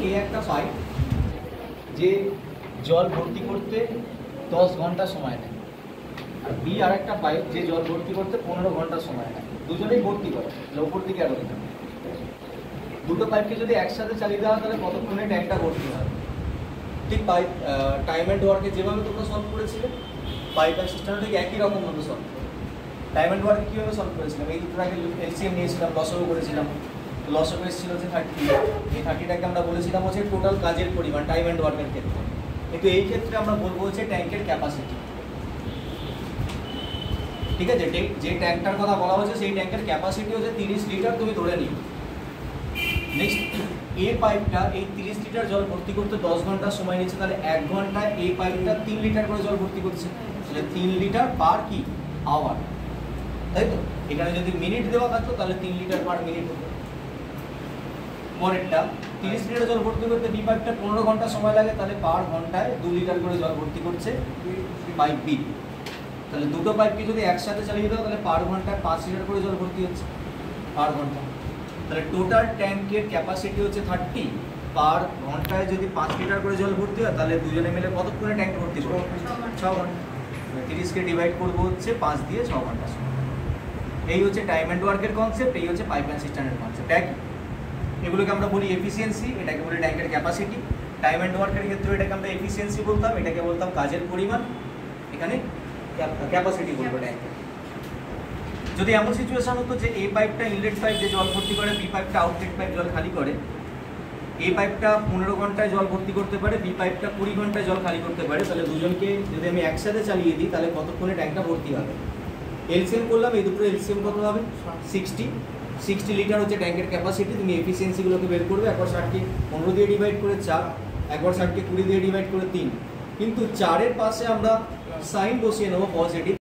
এ একটা পাইপ যে জল ভর্তি করতে 10 ঘন্টা সময় নেয়, আর বি আর একটা পাইপ যে জল ভর্তি করতে 15 ঘন্টা সময় নেয়। দুজনেই ভর্তি করে, উপর দিকে আরো দিতে। দুটো পাইপকে যদি একসাথে চালিয়ে দেওয়া হয় তাহলে কতক্ষণে ট্যাঙ্কটা ভর্তি হয়? ঠিক পাইপ টাইম অ্যান্ড ওয়ার্কে যেভাবে তোমরা সলভ করেছিলে, পাইপ অ্যান্ড সিস্টেমটা ঠিক একই রকম ভাবে সলভ করে। টাইম অ্যান্ড ওয়ার্কে কীভাবে সলভ করেছিলাম? এই দুটো আগে এলসিএম নিয়েছিলাম, লসও করেছিলাম। লসও এসেছিল যে 30, এই 30টাকে আমরা বলেছিলাম হচ্ছে টোটাল কাজের পরিমাণ টাইম অ্যান্ড ওয়ার্কের ক্ষেত্রে। কিন্তু এই ক্ষেত্রে আমরা বলবো হচ্ছে ট্যাঙ্কের ক্যাপাসিটি। ঠিক আছে, যে ট্যাঙ্কটার কথা বলা হচ্ছে সেই ট্যাঙ্কের ক্যাপাসিটি হচ্ছে 30 লিটার, তুমি ধরে নিও। নেক্সট, এই পাইপটা এই 30 লিটার জল ভর্তি করতে 10 ঘন্টা সময় নিচ্ছে, তাহলে 1 ঘন্টায় এই পাইপটা 3 লিটার করে জল ভর্তি করছে, তাহলে 3 লিটার পার কি আওয়ার, তাই তো? এখানে যদি মিনিট দেওয়া থাকতো তাহলে 3 লিটার পার মিনিট হতো। পরেরটা, 30 লিটার জল ভর্তি করতে বি পাইপটা 15 ঘন্টা সময় লাগে, তাহলে পার ঘন্টায় 2 লিটার করে জল ভর্তি করছে পাইপ বি। তাহলে দুটো পাইপকে যদি একসাথে চালিয়ে দাও তাহলে পার ঘন্টায় 5 লিটার করে জল ভর্তি হচ্ছে পার ঘন্টা। তাহলে টোটাল ট্যাঙ্কের ক্যাপাসিটি হচ্ছে 30, পার ঘন্টায় যদি 5 লিটার করে জল ভর্তি হয় তাহলে দুজনে মিলে কতক্ষণে ট্যাঙ্ক ভর্তি করবো? 6 ঘন্টা। 30কে ডিভাইড করবো হচ্ছে 5 দিয়ে, 6 ঘন্টা সময়। এই হচ্ছে টাইম অ্যান্ড ওয়ার্কের কনসেপ্ট, এই হচ্ছে পাইপ অ্যান্ড সিস্টেমের কনসেপ্ট। এগুলোকে আমরা বলি এফিসিয়েন্সি, এটাকে বলি ট্যাঙ্কের ক্যাপাসিটি। টাইম অ্যান্ড ওয়ার্কের ক্ষেত্রে এটাকে আমরা এফিসিয়েন্সি বলতাম, এটাকে বলতাম কাজের পরিমাণ, এখানে ক্যাপাসিটি বলবো ট্যাঙ্কের। যদি এমন সিচুয়েশন হতো যে এই পাইপটা ইনলেট পাইপ যে জল ভর্তি করে, বি পাইপটা আউটলেট পাইপ জল খালি করে, এই পাইপটা 15 ঘন্টায় জল ভর্তি করতে পারে, বি পাইপটা 20 ঘন্টায় জল খালি করতে পারে, তাহলে দুজনকে যদি আমি একসাথে চালিয়ে দিই তাহলে কতক্ষণে ট্যাঙ্কটা ভর্তি হবে? এলসিএম করলাম, এই দুটো এলসিএম কত হবে? 60 লিটার হচ্ছে ট্যাঙ্কের ক্যাপাসিটি। তুমি এফিসিয়েন্সিগুলোকে বের করবে, একবার 60কে 15 দিয়ে ডিভাইড করে 4, একবার 60কে 20 দিয়ে ডিভাইড করে 3। কিন্তু 4-এর পাশে আমরা সাইন বসিয়ে নেবো পজিটিভ।